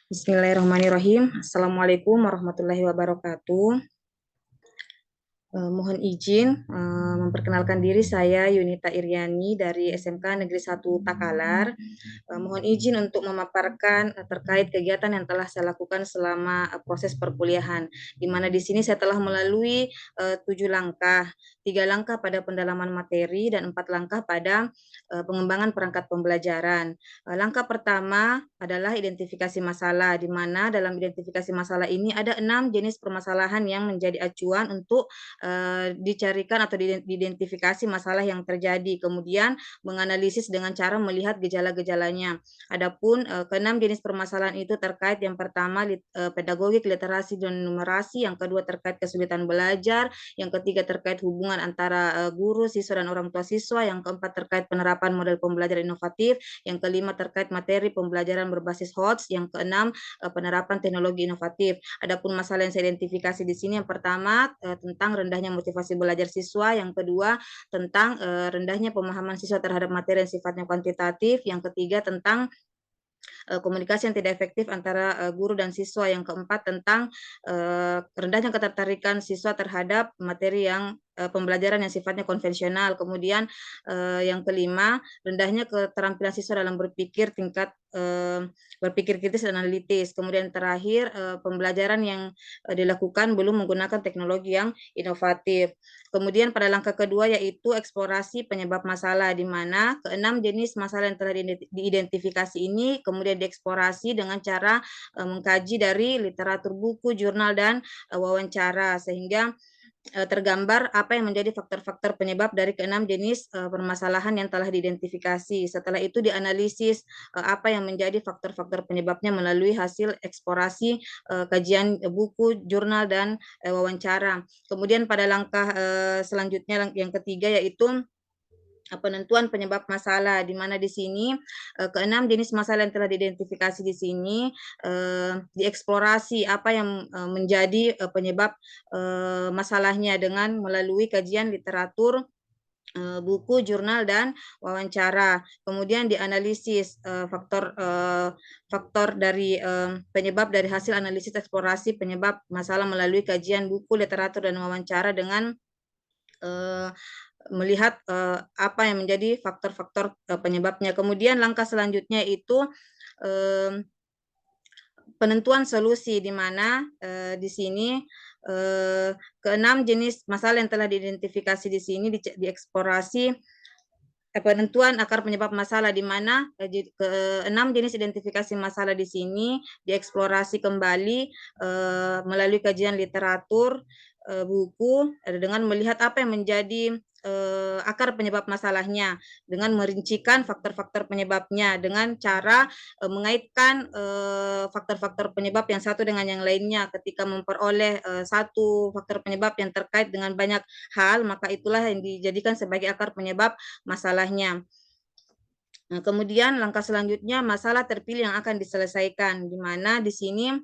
Bismillahirrahmanirrahim. Assalamualaikum warahmatullahi wabarakatuh. Mohon izin memperkenalkan diri, saya Yunita Iriani dari SMK Negeri 1 Takalar. Mohon izin untuk memaparkan terkait kegiatan yang telah saya lakukan selama proses perkuliahan, di mana di sini saya telah melalui 7 langkah, 3 langkah pada pendalaman materi dan 4 langkah pada pengembangan perangkat pembelajaran. Langkah pertama adalah identifikasi masalah, di mana dalam identifikasi masalah ini ada 6 jenis permasalahan yang menjadi acuan untuk dicarikan atau diidentifikasi masalah yang terjadi, kemudian menganalisis dengan cara melihat gejala-gejalanya. Adapun keenam jenis permasalahan itu terkait yang pertama pedagogik, literasi dan numerasi, yang kedua terkait kesulitan belajar, yang ketiga terkait hubungan antara guru, siswa dan orang tua siswa, yang keempat terkait penerapan model pembelajaran inovatif, yang kelima terkait materi pembelajaran berbasis HOTS, yang keenam penerapan teknologi inovatif. Adapun masalah yang saya identifikasi di sini yang pertama tentang rendahnya motivasi belajar siswa, yang kedua tentang rendahnya pemahaman siswa terhadap materi yang sifatnya kuantitatif, yang ketiga tentang komunikasi yang tidak efektif antara guru dan siswa, yang keempat tentang rendahnya ketertarikan siswa terhadap materi yang pembelajaran yang sifatnya konvensional, kemudian yang kelima rendahnya keterampilan siswa dalam berpikir tingkat berpikir kritis dan analitis, kemudian terakhir pembelajaran yang dilakukan belum menggunakan teknologi yang inovatif. Kemudian pada langkah kedua yaitu eksplorasi penyebab masalah, di mana keenam jenis masalah yang telah diidentifikasi ini kemudian dieksplorasi dengan cara mengkaji dari literatur buku, jurnal dan wawancara, sehingga tergambar apa yang menjadi faktor-faktor penyebab dari keenam jenis permasalahan yang telah diidentifikasi. Setelah itu dianalisis apa yang menjadi faktor-faktor penyebabnya melalui hasil eksplorasi kajian buku, jurnal dan wawancara. Kemudian pada langkah selanjutnya yang ketiga yaitu penentuan penyebab masalah, di mana di sini keenam jenis masalah yang telah diidentifikasi di sini dieksplorasi apa yang menjadi penyebab masalahnya dengan melalui kajian literatur, buku, jurnal dan wawancara. Kemudian dianalisis faktor dari penyebab dari hasil analisis eksplorasi penyebab masalah melalui kajian buku, literatur dan wawancara dengan melihat apa yang menjadi faktor-faktor penyebabnya. Kemudian langkah selanjutnya itu penentuan solusi, di mana di sini keenam jenis masalah yang telah diidentifikasi di sini dieksplorasi penentuan akar penyebab masalah, di mana keenam jenis identifikasi masalah di sini dieksplorasi kembali melalui kajian literatur, buku, dengan melihat apa yang menjadi akar penyebab masalahnya, dengan merincikan faktor-faktor penyebabnya dengan cara mengaitkan faktor-faktor penyebab yang satu dengan yang lainnya. Ketika memperoleh satu faktor penyebab yang terkait dengan banyak hal, maka itulah yang dijadikan sebagai akar penyebab masalahnya. Nah, kemudian langkah selanjutnya masalah terpilih yang akan diselesaikan, di mana di sini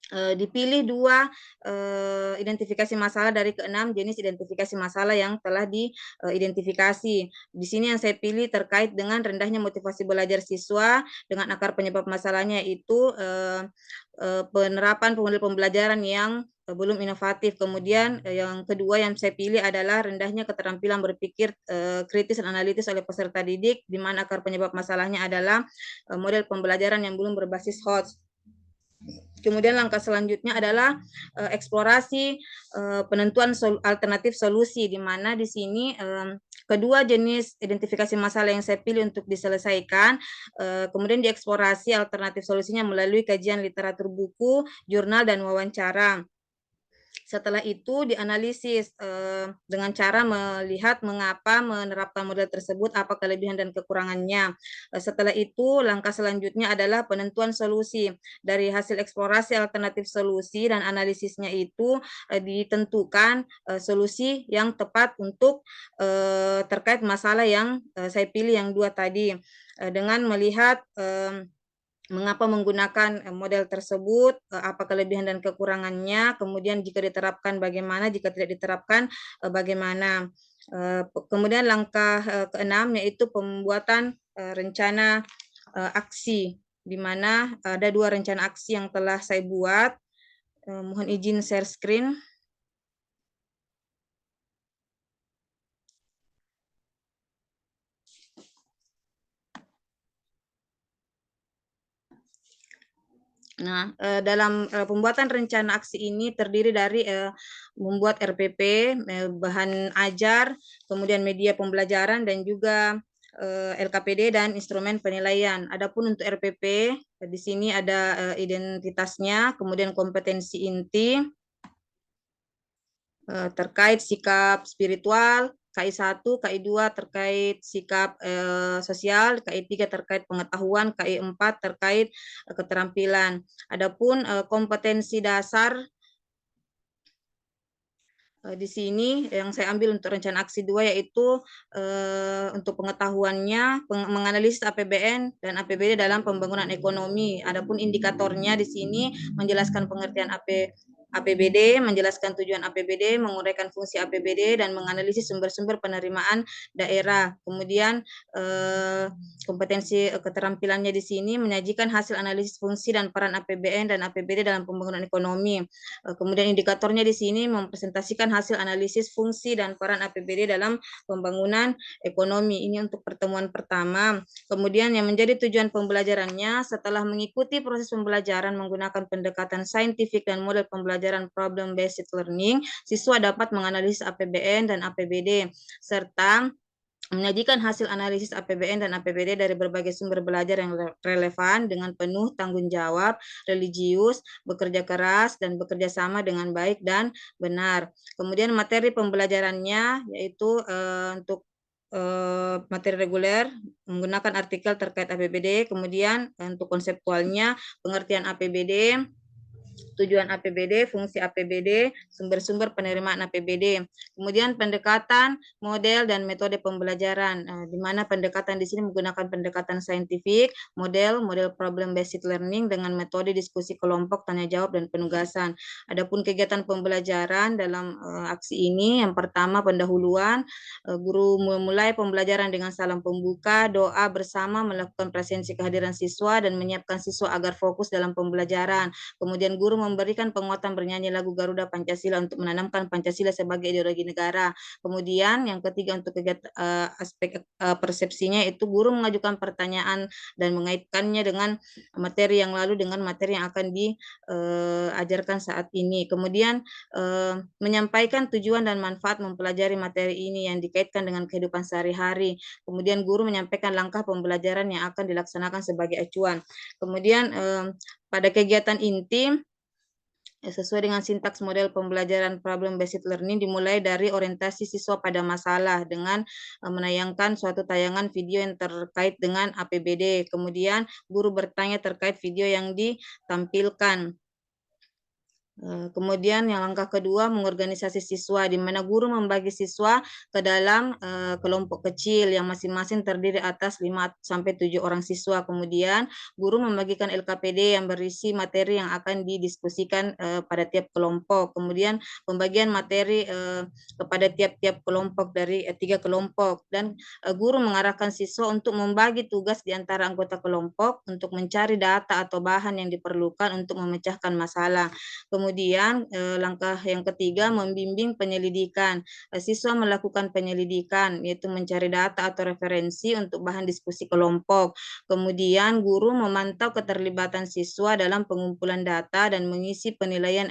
dipilih 2 identifikasi masalah dari keenam jenis identifikasi masalah yang telah diidentifikasi. Di sini yang saya pilih terkait dengan rendahnya motivasi belajar siswa, dengan akar penyebab masalahnya itu penerapan model pembelajaran yang belum inovatif. Kemudian yang kedua yang saya pilih adalah rendahnya keterampilan berpikir kritis dan analitis oleh peserta didik, di mana akar penyebab masalahnya adalah model pembelajaran yang belum berbasis HOTS. Kemudian langkah selanjutnya adalah eksplorasi penentuan alternatif solusi, di mana di sini kedua jenis identifikasi masalah yang saya pilih untuk diselesaikan kemudian dieksplorasi alternatif solusinya melalui kajian literatur buku, jurnal dan wawancara. Setelah itu dianalisis dengan cara melihat mengapa menerapkan model tersebut, apa kelebihan dan kekurangannya. Setelah itu langkah selanjutnya adalah penentuan solusi. Dari hasil eksplorasi alternatif solusi dan analisisnya itu ditentukan solusi yang tepat untuk terkait masalah yang saya pilih yang 2 tadi, dengan melihat mengapa menggunakan model tersebut, apa kelebihan dan kekurangannya, kemudian jika diterapkan bagaimana, jika tidak diterapkan bagaimana. Kemudian langkah keenam yaitu pembuatan rencana aksi. di mana ada 2 rencana aksi yang telah saya buat. Mohon izin share screen. Nah, dalam pembuatan rencana aksi ini terdiri dari membuat RPP, bahan ajar, kemudian media pembelajaran, dan juga LKPD dan instrumen penilaian. Adapun untuk RPP, di sini ada identitasnya, kemudian kompetensi inti, terkait sikap spiritual, KI 1, KI 2 terkait sikap sosial, KI 3 terkait pengetahuan, KI 4 terkait keterampilan. Adapun kompetensi dasar di sini yang saya ambil untuk rencana aksi 2 yaitu untuk pengetahuannya menganalisis APBN dan APBD dalam pembangunan ekonomi. Adapun indikatornya di sini menjelaskan pengertian APBD, menjelaskan tujuan APBD, menguraikan fungsi APBD, dan menganalisis sumber-sumber penerimaan daerah. Kemudian kompetensi keterampilannya di sini menyajikan hasil analisis fungsi dan peran APBN dan APBD dalam pembangunan ekonomi. Kemudian indikatornya di sini mempresentasikan hasil analisis fungsi dan peran APBD dalam pembangunan ekonomi. Ini untuk pertemuan pertama. Kemudian yang menjadi tujuan pembelajarannya, setelah mengikuti proses pembelajaran menggunakan pendekatan saintifik dan model pembelajaran problem based learning, siswa dapat menganalisis APBN dan APBD serta menyajikan hasil analisis APBN dan APBD dari berbagai sumber belajar yang relevan dengan penuh tanggung jawab, religius, bekerja keras, dan bekerja sama dengan baik dan benar. Kemudian materi pembelajarannya yaitu untuk materi reguler menggunakan artikel terkait APBD, kemudian untuk konseptualnya pengertian APBD, tujuan APBD, fungsi APBD, sumber-sumber penerimaan APBD. Kemudian pendekatan, model, dan metode pembelajaran, di mana pendekatan di sini menggunakan pendekatan saintifik, model problem based learning dengan metode diskusi kelompok, tanya jawab, dan penugasan. Adapun kegiatan pembelajaran dalam aksi ini, yang pertama pendahuluan, guru memulai pembelajaran dengan salam pembuka, doa bersama, melakukan presensi kehadiran siswa, dan menyiapkan siswa agar fokus dalam pembelajaran. Kemudian guru memberikan penguatan bernyanyi lagu Garuda Pancasila untuk menanamkan Pancasila sebagai ideologi negara. Kemudian yang ketiga untuk kegiatan aspek persepsinya itu guru mengajukan pertanyaan dan mengaitkannya dengan materi yang lalu dengan materi yang akan diajarkan saat ini. Kemudian menyampaikan tujuan dan manfaat mempelajari materi ini yang dikaitkan dengan kehidupan sehari-hari. Kemudian guru menyampaikan langkah pembelajaran yang akan dilaksanakan sebagai acuan. Kemudian pada kegiatan inti sesuai dengan sintaks model pembelajaran problem based learning dimulai dari orientasi siswa pada masalah dengan menayangkan suatu tayangan video yang terkait dengan APBD. Kemudian guru bertanya terkait video yang ditampilkan. Kemudian yang langkah kedua mengorganisasi siswa, di mana guru membagi siswa ke dalam kelompok kecil yang masing-masing terdiri atas 5 sampai 7 orang siswa. Kemudian guru membagikan LKPD yang berisi materi yang akan didiskusikan pada tiap kelompok. Kemudian pembagian materi kepada tiap-tiap kelompok dari 3 kelompok, dan guru mengarahkan siswa untuk membagi tugas di antara anggota kelompok untuk mencari data atau bahan yang diperlukan untuk memecahkan masalah. Kemudian langkah yang ketiga membimbing penyelidikan. Siswa melakukan penyelidikan yaitu mencari data atau referensi untuk bahan diskusi kelompok. Kemudian guru memantau keterlibatan siswa dalam pengumpulan data dan mengisi penilaian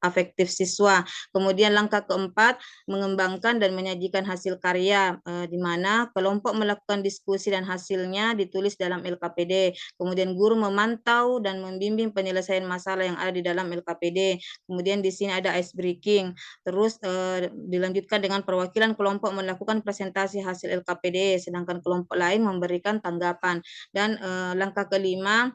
afektif siswa. Kemudian langkah keempat mengembangkan dan menyajikan hasil karya, di mana kelompok melakukan diskusi dan hasilnya ditulis dalam LKPD. Kemudian guru memantau dan membimbing penyelesaian masalah yang ada di dalam LKPD. Kemudian di sini ada ice breaking. Terus dilanjutkan dengan perwakilan kelompok melakukan presentasi hasil LKPD, sedangkan kelompok lain memberikan tanggapan. Dan langkah kelima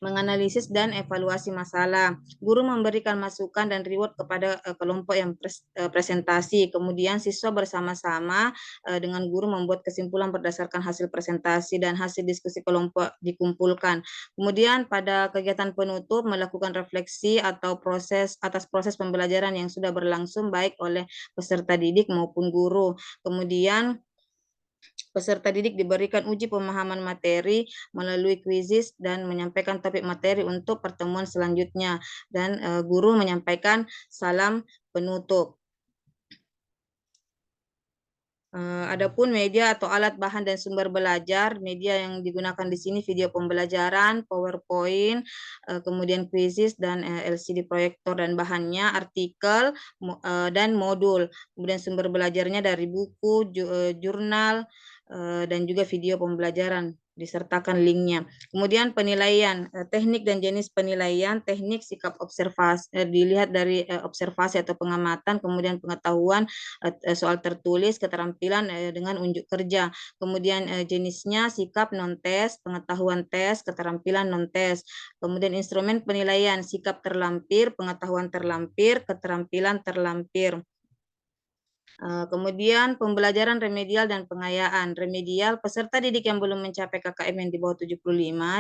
menganalisis dan evaluasi masalah. Guru memberikan masukan dan reward kepada kelompok yang presentasi. Kemudian siswa bersama-sama dengan guru membuat kesimpulan berdasarkan hasil presentasi dan hasil diskusi kelompok dikumpulkan. Kemudian pada kegiatan penutup melakukan refleksi atau atas proses pembelajaran yang sudah berlangsung baik oleh peserta didik maupun guru. Kemudian Peserta didik diberikan uji pemahaman materi melalui kuisis dan menyampaikan topik materi untuk pertemuan selanjutnya. Dan guru menyampaikan salam penutup. Adapun media atau alat bahan dan sumber belajar, media yang digunakan di sini video pembelajaran, PowerPoint, kemudian kuisis dan LCD proyektor dan bahannya, artikel dan modul. Kemudian sumber belajarnya dari buku, jurnal, dan juga video pembelajaran disertakan linknya. Kemudian penilaian, teknik dan jenis penilaian, teknik sikap observasi, dilihat dari observasi atau pengamatan, kemudian pengetahuan soal tertulis, keterampilan dengan unjuk kerja. Kemudian jenisnya sikap non-tes, pengetahuan tes, keterampilan non-tes. Kemudian instrumen penilaian, sikap terlampir, pengetahuan terlampir, keterampilan terlampir. Kemudian pembelajaran remedial dan pengayaan. Remedial, peserta didik yang belum mencapai KKM yang di bawah 75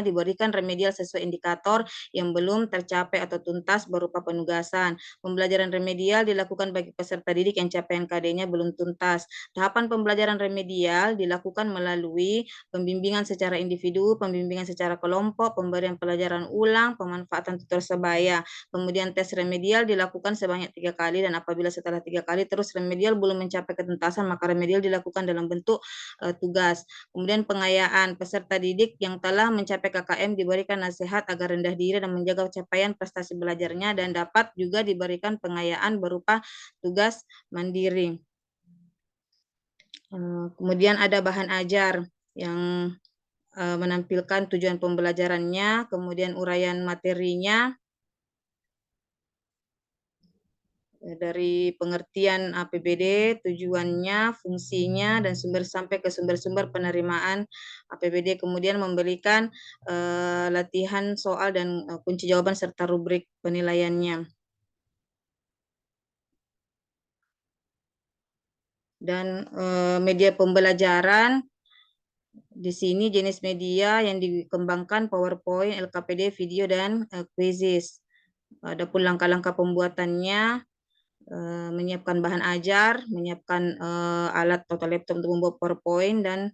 diberikan remedial sesuai indikator yang belum tercapai atau tuntas berupa penugasan. Pembelajaran remedial dilakukan bagi peserta didik yang capaian KD-nya belum tuntas. Tahapan pembelajaran remedial dilakukan melalui pembimbingan secara individu, pembimbingan secara kelompok, pemberian pelajaran ulang, pemanfaatan tutor sebaya. Kemudian tes remedial dilakukan sebanyak 3 kali dan apabila setelah 3 kali terus remedial belum mencapai ketuntasan maka remedial dilakukan dalam bentuk tugas. Kemudian pengayaan, peserta didik yang telah mencapai KKM diberikan nasihat agar rendah diri dan menjaga capaian prestasi belajarnya dan dapat juga diberikan pengayaan berupa tugas mandiri. Kemudian ada bahan ajar yang menampilkan tujuan pembelajarannya, kemudian uraian materinya, dari pengertian APBD, tujuannya, fungsinya, dan sampai ke sumber-sumber penerimaan APBD. Kemudian memberikan latihan soal dan kunci jawaban serta rubrik penilaiannya. Dan media pembelajaran, di sini jenis media yang dikembangkan PowerPoint, LKPD, video, dan quizzes. Adapun langkah-langkah pembuatannya, menyiapkan bahan ajar, menyiapkan alat atau laptop untuk membuat PowerPoint, dan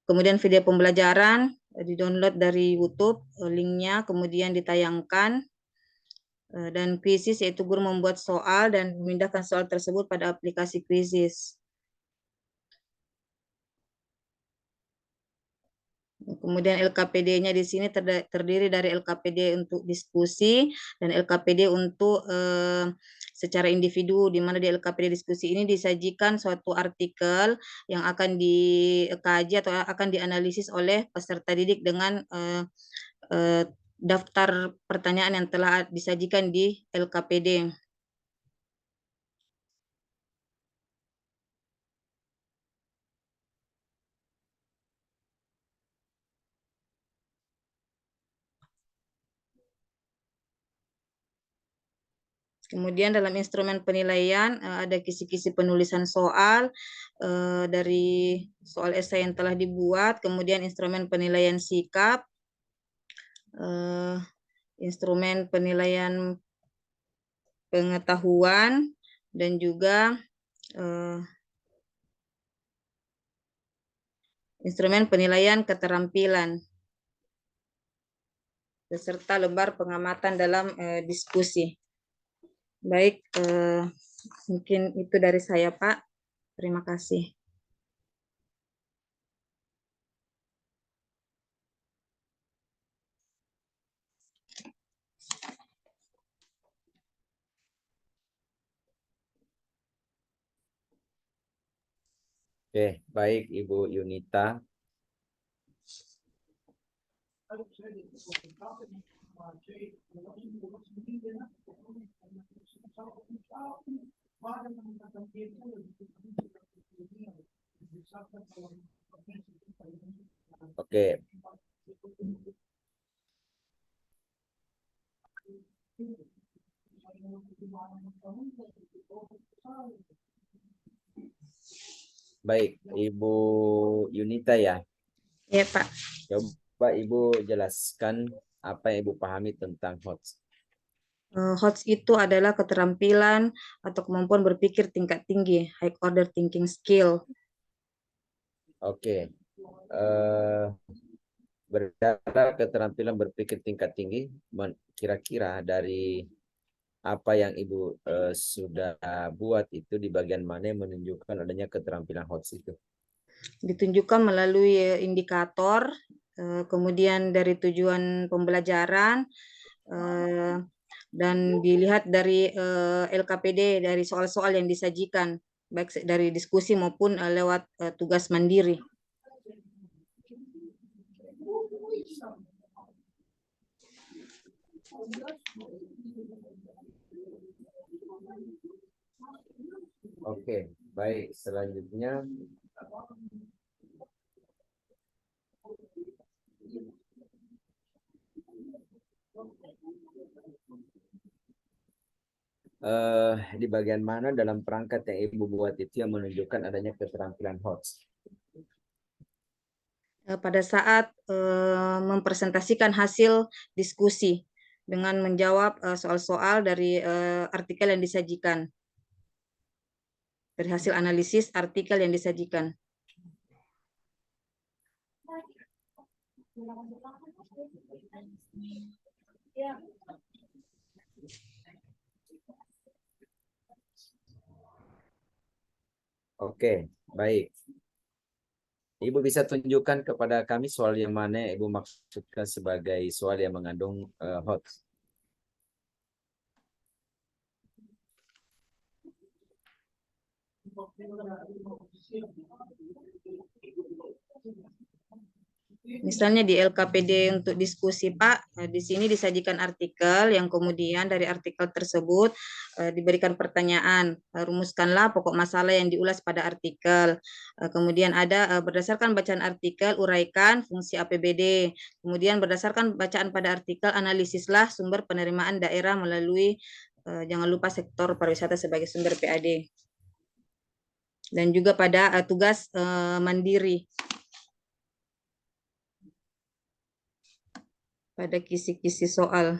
kemudian video pembelajaran di-download dari YouTube, linknya kemudian ditayangkan, dan quizzes yaitu guru membuat soal dan memindahkan soal tersebut pada aplikasi quizzes. Kemudian LKPD-nya di sini terdiri dari LKPD untuk diskusi dan LKPD untuk secara individu, di mana di LKPD diskusi ini disajikan suatu artikel yang akan dikaji atau akan dianalisis oleh peserta didik dengan daftar pertanyaan yang telah disajikan di LKPD. Kemudian dalam instrumen penilaian ada kisi-kisi penulisan soal dari soal esai yang telah dibuat, kemudian instrumen penilaian sikap, instrumen penilaian pengetahuan, dan juga instrumen penilaian keterampilan, beserta lembar pengamatan dalam diskusi. Baik, mungkin itu dari saya, Pak. Terima kasih. Oke, baik Ibu Yunita. Oke. Baik, Ibu Yunita ya. Iya, Pak. Coba Ibu jelaskan apa yang Ibu pahami tentang HOTS. HOTS itu adalah keterampilan atau kemampuan berpikir tingkat tinggi, high order thinking skill. Oke. Eh, Berdasarkan keterampilan berpikir tingkat tinggi, kira-kira dari apa yang Ibu sudah buat itu di bagian mana yang menunjukkan adanya keterampilan HOTS itu? Ditunjukkan melalui indikator, kemudian dari tujuan pembelajaran, dan dilihat dari LKPD, dari soal-soal yang disajikan, baik dari diskusi maupun lewat tugas mandiri. Oke, baik. Selanjutnya, di bagian mana dalam perangkat yang Ibu buat itu yang menunjukkan adanya keterampilan HOTS? Pada saat mempresentasikan hasil diskusi dengan menjawab soal-soal dari artikel yang disajikan, dari hasil analisis artikel yang disajikan. Oke, baik. Ibu bisa tunjukkan kepada kami soal yang mana yang Ibu maksudkan sebagai soal yang mengandung HOTS. Misalnya di LKPD untuk diskusi, Pak, di sini disajikan artikel yang kemudian dari artikel tersebut diberikan pertanyaan, rumuskanlah pokok masalah yang diulas pada artikel. Kemudian ada berdasarkan bacaan artikel, uraikan fungsi APBD. Kemudian berdasarkan bacaan pada artikel, analisislah sumber penerimaan daerah melalui jangan lupa sektor pariwisata sebagai sumber PAD. Dan juga pada tugas mandiri. Pada kisi-kisi soal.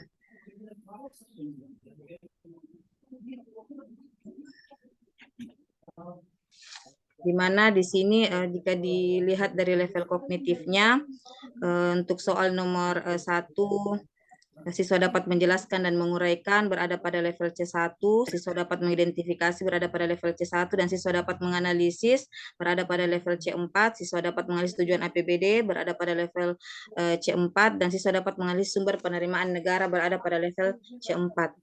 Di mana di sini jika dilihat dari level kognitifnya, untuk soal nomor 1, siswa dapat menjelaskan dan menguraikan berada pada level C1, siswa dapat mengidentifikasi berada pada level C1, dan siswa dapat menganalisis berada pada level C4, siswa dapat menganalisis tujuan APBD berada pada level C4, dan siswa dapat menganalisis sumber penerimaan negara berada pada level C4.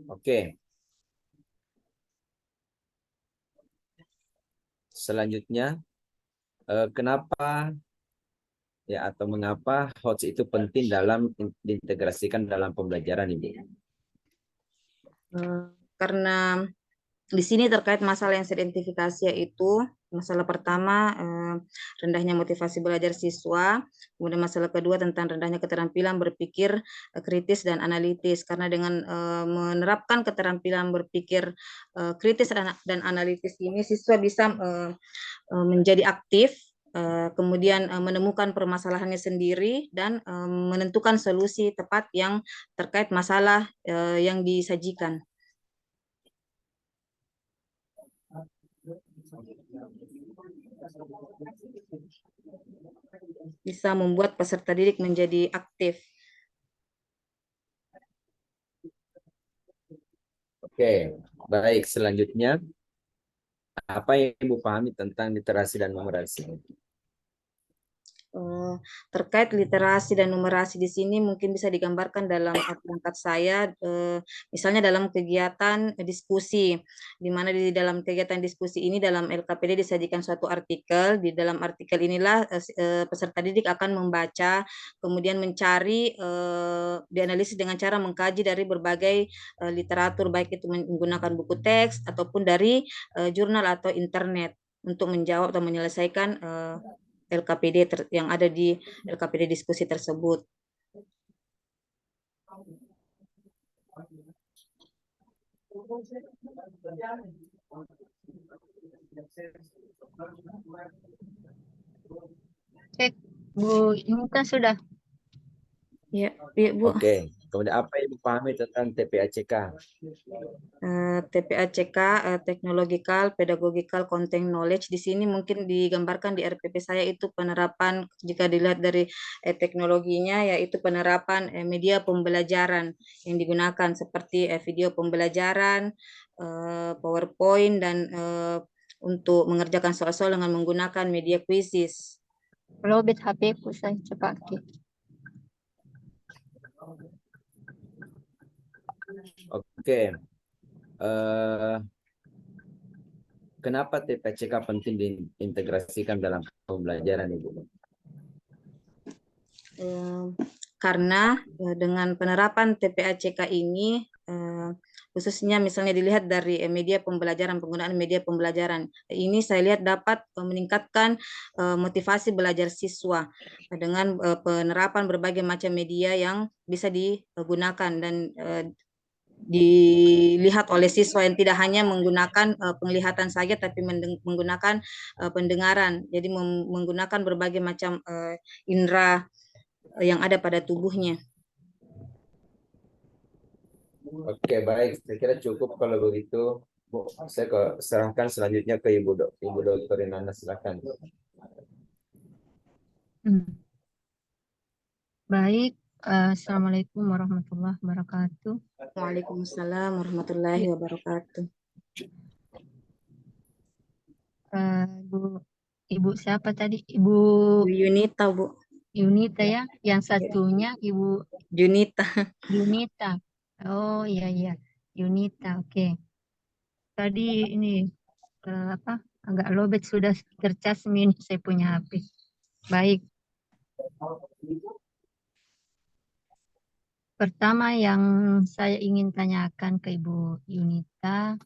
Oke. Selanjutnya, kenapa ya atau mengapa HOTS itu penting dalam diintegrasikan dalam pembelajaran ini? Karena di sini terkait masalah yang saya identifikasi, yaitu masalah pertama rendahnya motivasi belajar siswa, kemudian masalah kedua tentang rendahnya keterampilan berpikir kritis dan analitis. Karena dengan menerapkan keterampilan berpikir kritis dan analitis ini, siswa bisa menjadi aktif, kemudian menemukan permasalahannya sendiri dan menentukan solusi tepat yang terkait masalah yang disajikan. Bisa membuat peserta didik menjadi aktif. Oke, baik. Selanjutnya, apa yang Ibu pahami tentang literasi dan numerasi? Eh, Terkait literasi dan numerasi di sini mungkin bisa digambarkan dalam perangkat saya, misalnya dalam kegiatan diskusi, di mana di dalam kegiatan diskusi ini dalam LKPD disajikan suatu artikel, di dalam artikel inilah peserta didik akan membaca, kemudian mencari, dianalisis dengan cara mengkaji dari berbagai literatur, baik itu menggunakan buku teks ataupun dari jurnal atau internet untuk menjawab atau menyelesaikan LKPD yang ada di LKPD diskusi tersebut. Cek, Bu Inta sudah. Ya, ya Bu. Oke. Kemudian apa yang dipahami tentang TPACK? TPACK, Technological Pedagogical Content Knowledge, di sini mungkin digambarkan di RPP saya itu penerapan, jika dilihat dari teknologinya, yaitu penerapan media pembelajaran yang digunakan seperti video pembelajaran, PowerPoint, dan untuk mengerjakan soal-soal dengan menggunakan media quizzes. Lobet HP ku saya cepat. Oke. Kenapa TPACK penting diintegrasikan dalam pembelajaran, Ibu? Karena dengan penerapan TPACK ini, khususnya misalnya dilihat dari media pembelajaran, penggunaan media pembelajaran, ini saya lihat dapat meningkatkan motivasi belajar siswa dengan penerapan berbagai macam media yang bisa digunakan dan dilihat oleh siswa, yang tidak hanya menggunakan penglihatan saja, tapi menggunakan pendengaran. Jadi menggunakan berbagai macam indera yang ada pada tubuhnya. Oke, baik. Saya kira cukup kalau begitu. Bu, saya serahkan selanjutnya ke Ibu Dr. Inana, silakan. Baik, Assalamualaikum warahmatullahi wabarakatuh. Waalaikumsalam warahmatullahi wabarakatuh. Ibu siapa tadi? Ibu Yunita, Bu. Yunita ya. Yang satunya Ibu Junita. Yunita. Oh iya iya, Yunita. Oke. Tadi ini agak lobet sudah tercas ini saya punya HP. Baik. Pertama yang saya ingin tanyakan ke Ibu Yunita,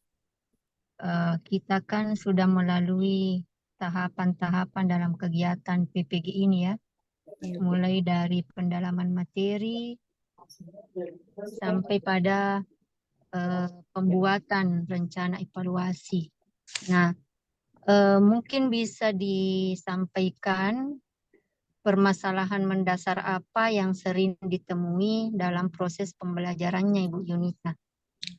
kita kan sudah melalui tahapan-tahapan dalam kegiatan PPG ini ya, mulai dari pendalaman materi sampai pada pembuatan rencana evaluasi. Nah, mungkin bisa disampaikan permasalahan mendasar apa yang sering ditemui dalam proses pembelajarannya, Ibu Yunita.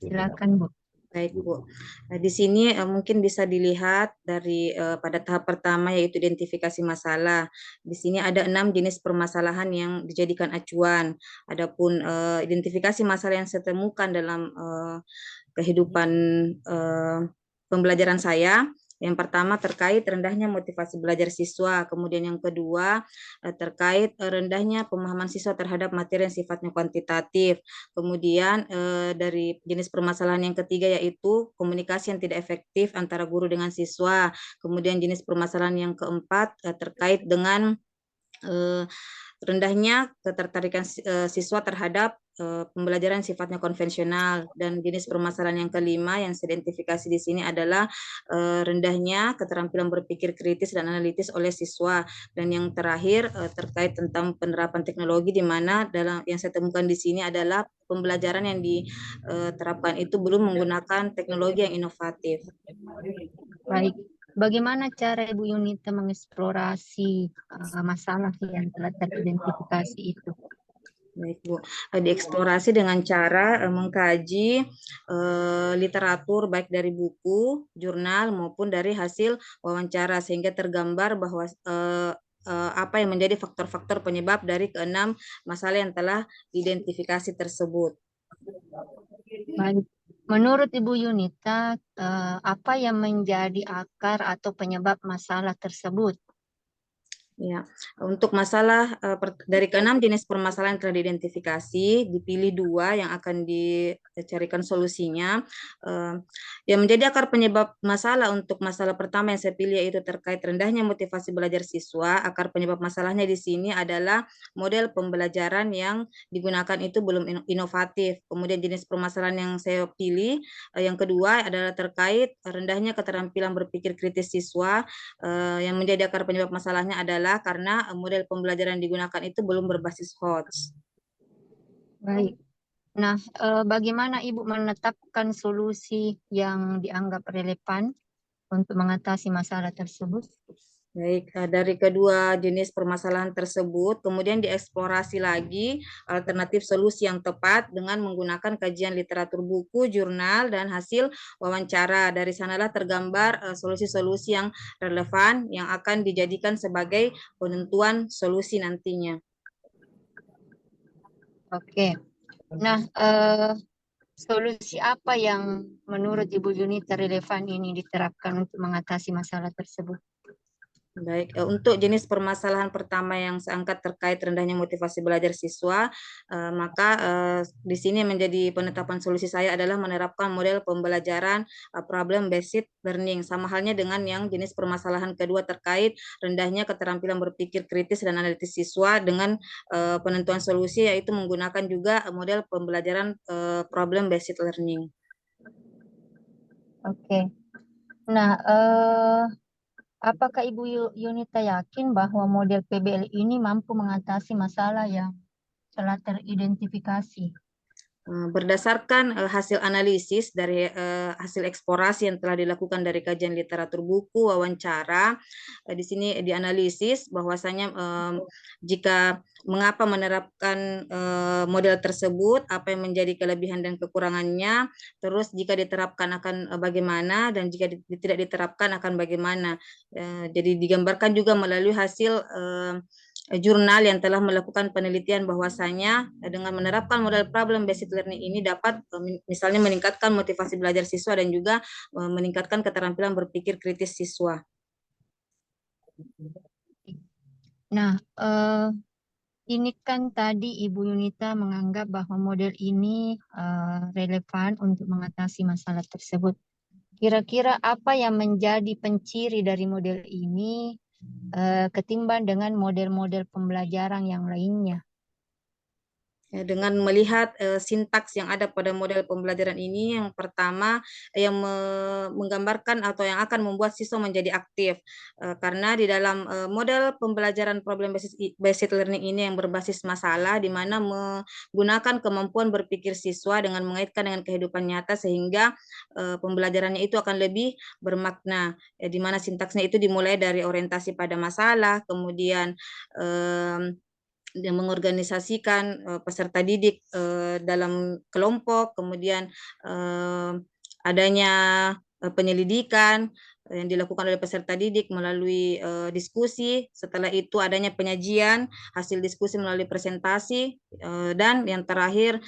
Silakan, Bu. Baik, Bu. Di sini mungkin bisa dilihat dari pada tahap pertama, yaitu identifikasi masalah. Di sini ada 6 jenis permasalahan yang dijadikan acuan. Adapun identifikasi masalah yang saya temukan dalam kehidupan pembelajaran saya, yang pertama terkait rendahnya motivasi belajar siswa, kemudian yang kedua terkait rendahnya pemahaman siswa terhadap materi yang sifatnya kuantitatif, kemudian dari jenis permasalahan yang ketiga yaitu komunikasi yang tidak efektif antara guru dengan siswa, kemudian jenis permasalahan yang keempat terkait dengan rendahnya ketertarikan siswa terhadap pembelajaran sifatnya konvensional, dan jenis permasalahan yang kelima yang saya identifikasi di sini adalah rendahnya keterampilan berpikir kritis dan analitis oleh siswa, dan yang terakhir terkait tentang penerapan teknologi, di mana dalam yang saya temukan di sini adalah pembelajaran yang diterapkan itu belum menggunakan teknologi yang inovatif. Baik. Bagaimana cara Ibu Yunita mengeksplorasi masalah yang telah teridentifikasi itu? Baik, Bu. Dieksplorasi dengan cara mengkaji literatur baik dari buku, jurnal maupun dari hasil wawancara, sehingga tergambar bahwa apa yang menjadi faktor-faktor penyebab dari keenam masalah yang telah diidentifikasi tersebut. Baik. Menurut Ibu Yunita, apa yang menjadi akar atau penyebab masalah tersebut? Ya, untuk masalah dari keenam jenis permasalahan yang telah diidentifikasi, dipilih dua yang akan dicarikan solusinya. Yang menjadi akar penyebab masalah untuk masalah pertama yang saya pilih yaitu terkait rendahnya motivasi belajar siswa. Akar penyebab masalahnya di sini adalah model pembelajaran yang digunakan itu belum inovatif. Kemudian jenis permasalahan yang saya pilih yang kedua adalah terkait rendahnya keterampilan berpikir kritis siswa. Yang menjadi akar penyebab masalahnya adalah karena model pembelajaran yang digunakan itu belum berbasis HOTS. Baik. Nah, bagaimana Ibu menetapkan solusi yang dianggap relevan untuk mengatasi masalah tersebut? Baik, dari kedua jenis permasalahan tersebut, kemudian dieksplorasi lagi alternatif solusi yang tepat dengan menggunakan kajian literatur buku, jurnal, dan hasil wawancara. Dari sanalah tergambar solusi-solusi yang relevan yang akan dijadikan sebagai penentuan solusi nantinya. Oke. Nah, solusi apa yang menurut Ibu Yunita relevan ini diterapkan untuk mengatasi masalah tersebut? Baik, untuk jenis permasalahan pertama yang saya angkat terkait rendahnya motivasi belajar siswa, maka di sini menjadi penetapan solusi saya adalah menerapkan model pembelajaran problem based learning, sama halnya dengan yang jenis permasalahan kedua terkait rendahnya keterampilan berpikir kritis dan analitis siswa dengan penentuan solusi yaitu menggunakan juga model pembelajaran problem based learning. Oke. Nah, apakah Ibu Yunita yakin bahwa model PBL ini mampu mengatasi masalah yang telah teridentifikasi? Berdasarkan hasil analisis dari hasil eksplorasi yang telah dilakukan dari kajian literatur buku, wawancara, di sini dianalisis bahwasanya jika mengapa menerapkan model tersebut, apa yang menjadi kelebihan dan kekurangannya, terus jika diterapkan akan bagaimana, dan jika tidak diterapkan akan bagaimana. Jadi digambarkan juga melalui hasil jurnal yang telah melakukan penelitian bahwasanya dengan menerapkan model problem based learning ini dapat misalnya meningkatkan motivasi belajar siswa dan juga meningkatkan keterampilan berpikir kritis siswa. Nah, ini kan tadi Ibu Yunita menganggap bahwa model ini relevan untuk mengatasi masalah tersebut. Kira-kira apa yang menjadi penciri dari model ini ketimbang dengan model-model pembelajaran yang lainnya? Dengan melihat sintaks yang ada pada model pembelajaran ini, yang pertama yang menggambarkan atau yang akan membuat siswa menjadi aktif, karena di dalam model pembelajaran problem based learning ini yang berbasis masalah, di mana menggunakan kemampuan berpikir siswa dengan mengaitkan dengan kehidupan nyata sehingga pembelajarannya itu akan lebih bermakna, di mana sintaksnya itu dimulai dari orientasi pada masalah, kemudian yang mengorganisasikan peserta didik dalam kelompok, kemudian adanya penyelidikan yang dilakukan oleh peserta didik melalui diskusi, setelah itu adanya penyajian hasil diskusi melalui presentasi, dan yang terakhir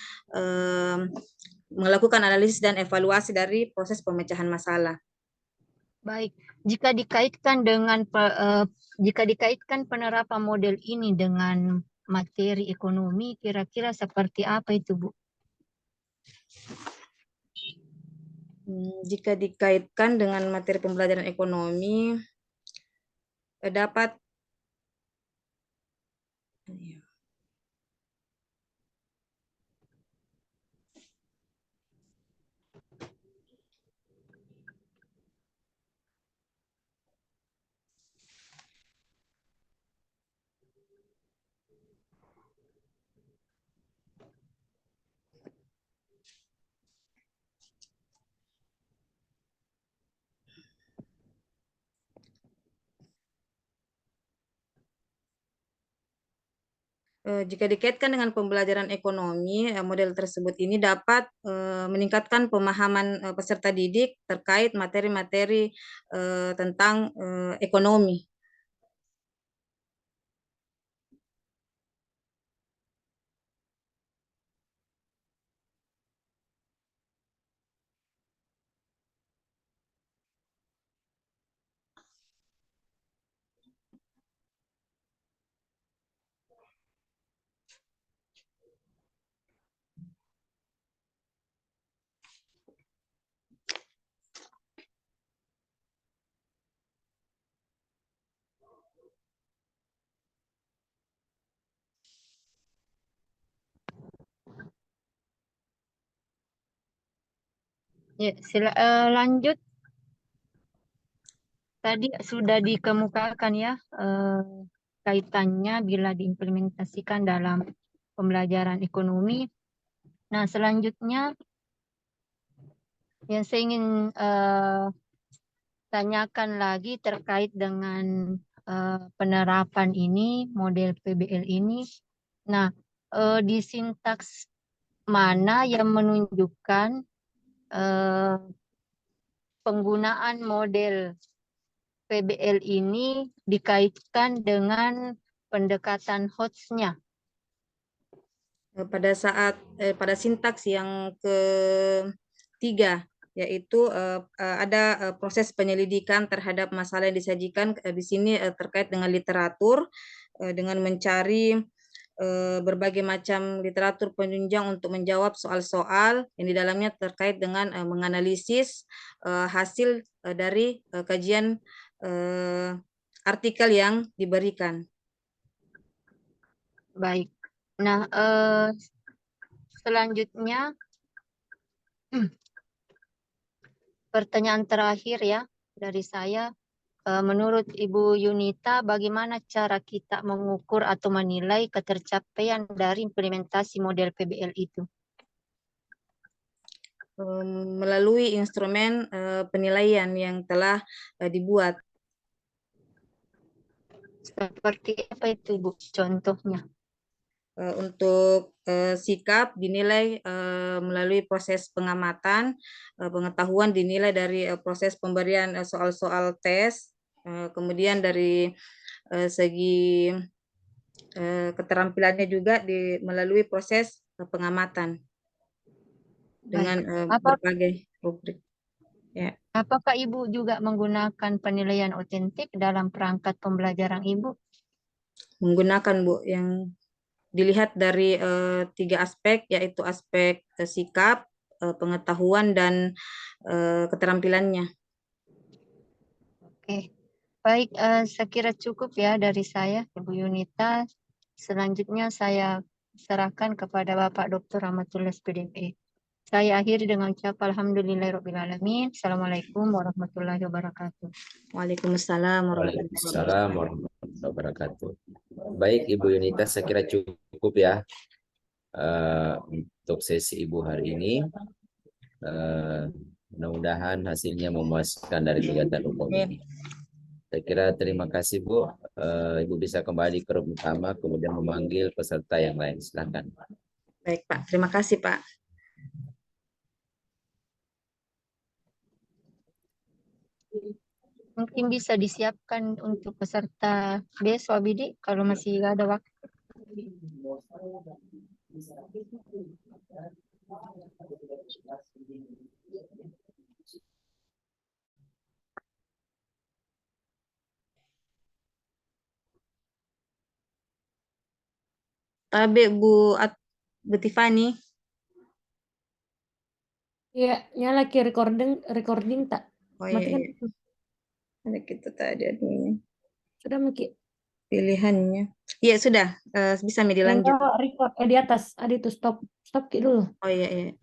melakukan analisis dan evaluasi dari proses pemecahan masalah. Baik, jika dikaitkan penerapan model ini dengan materi ekonomi, kira-kira seperti apa itu, Bu? Jika dikaitkan dengan materi pembelajaran ekonomi, dapat jika dikaitkan dengan pembelajaran ekonomi, model tersebut ini dapat meningkatkan pemahaman peserta didik terkait materi-materi tentang ekonomi. Ya, lanjut. Tadi sudah dikemukakan ya kaitannya bila diimplementasikan dalam pembelajaran ekonomi. Nah, selanjutnya yang saya ingin tanyakan lagi terkait dengan penerapan ini, model PBL ini. Nah, di sintaks mana yang menunjukkan penggunaan model PBL ini dikaitkan dengan pendekatan hotsnya? Pada sintaks yang ketiga, yaitu ada proses penyelidikan terhadap masalah yang disajikan di sini terkait dengan literatur, dengan mencari berbagai macam literatur penunjang untuk menjawab soal-soal yang di dalamnya terkait dengan menganalisis hasil dari kajian artikel yang diberikan. Baik. Nah, selanjutnya pertanyaan terakhir ya dari saya. Menurut Ibu Yunita, bagaimana cara kita mengukur atau menilai ketercapaian dari implementasi model PBL itu? Melalui instrumen penilaian yang telah dibuat. Seperti apa itu, Bu? Contohnya? Untuk sikap dinilai melalui proses pengamatan, pengetahuan dinilai dari proses pemberian soal-soal tes, kemudian dari segi keterampilannya juga melalui proses pengamatan dengan berbagai rubrik. Ya. Apakah Ibu juga menggunakan penilaian otentik dalam perangkat pembelajaran Ibu? Menggunakan, Bu, yang dilihat dari 3 aspek, yaitu aspek sikap, pengetahuan, dan keterampilannya. Oke, baik, saya kira cukup ya dari saya, Ibu Yunita. Selanjutnya saya serahkan kepada Bapak Dr. Rahmatullah SPDP. Saya akhiri dengan ucapan alhamdulillahirrahmanirrahim. Assalamualaikum warahmatullahi wabarakatuh. Waalaikumsalam warahmatullahi wabarakatuh. Baik Ibu Yunita, saya kira cukup ya untuk sesi Ibu hari ini. Mudah-mudahan hasilnya memuaskan dari kegiatan umum ini. Saya kira terima kasih Bu. Ibu bisa kembali ke room utama, kemudian memanggil peserta yang lain. Silakan. Baik Pak, terima kasih Pak. Mungkin bisa disiapkan untuk peserta besok, Bidi, kalau masih ada waktu. Tabe Bu Tiffany. Iya, nyala lagi recording tak? Oh iya, Matikan. iya. Ada kita tadi adanya. Sudah Miki? Pilihannya. Iya sudah, bisa dilanjut. Enggak, record di atas. Ada itu stop. Stop Ki dulu. Oh iya, iya.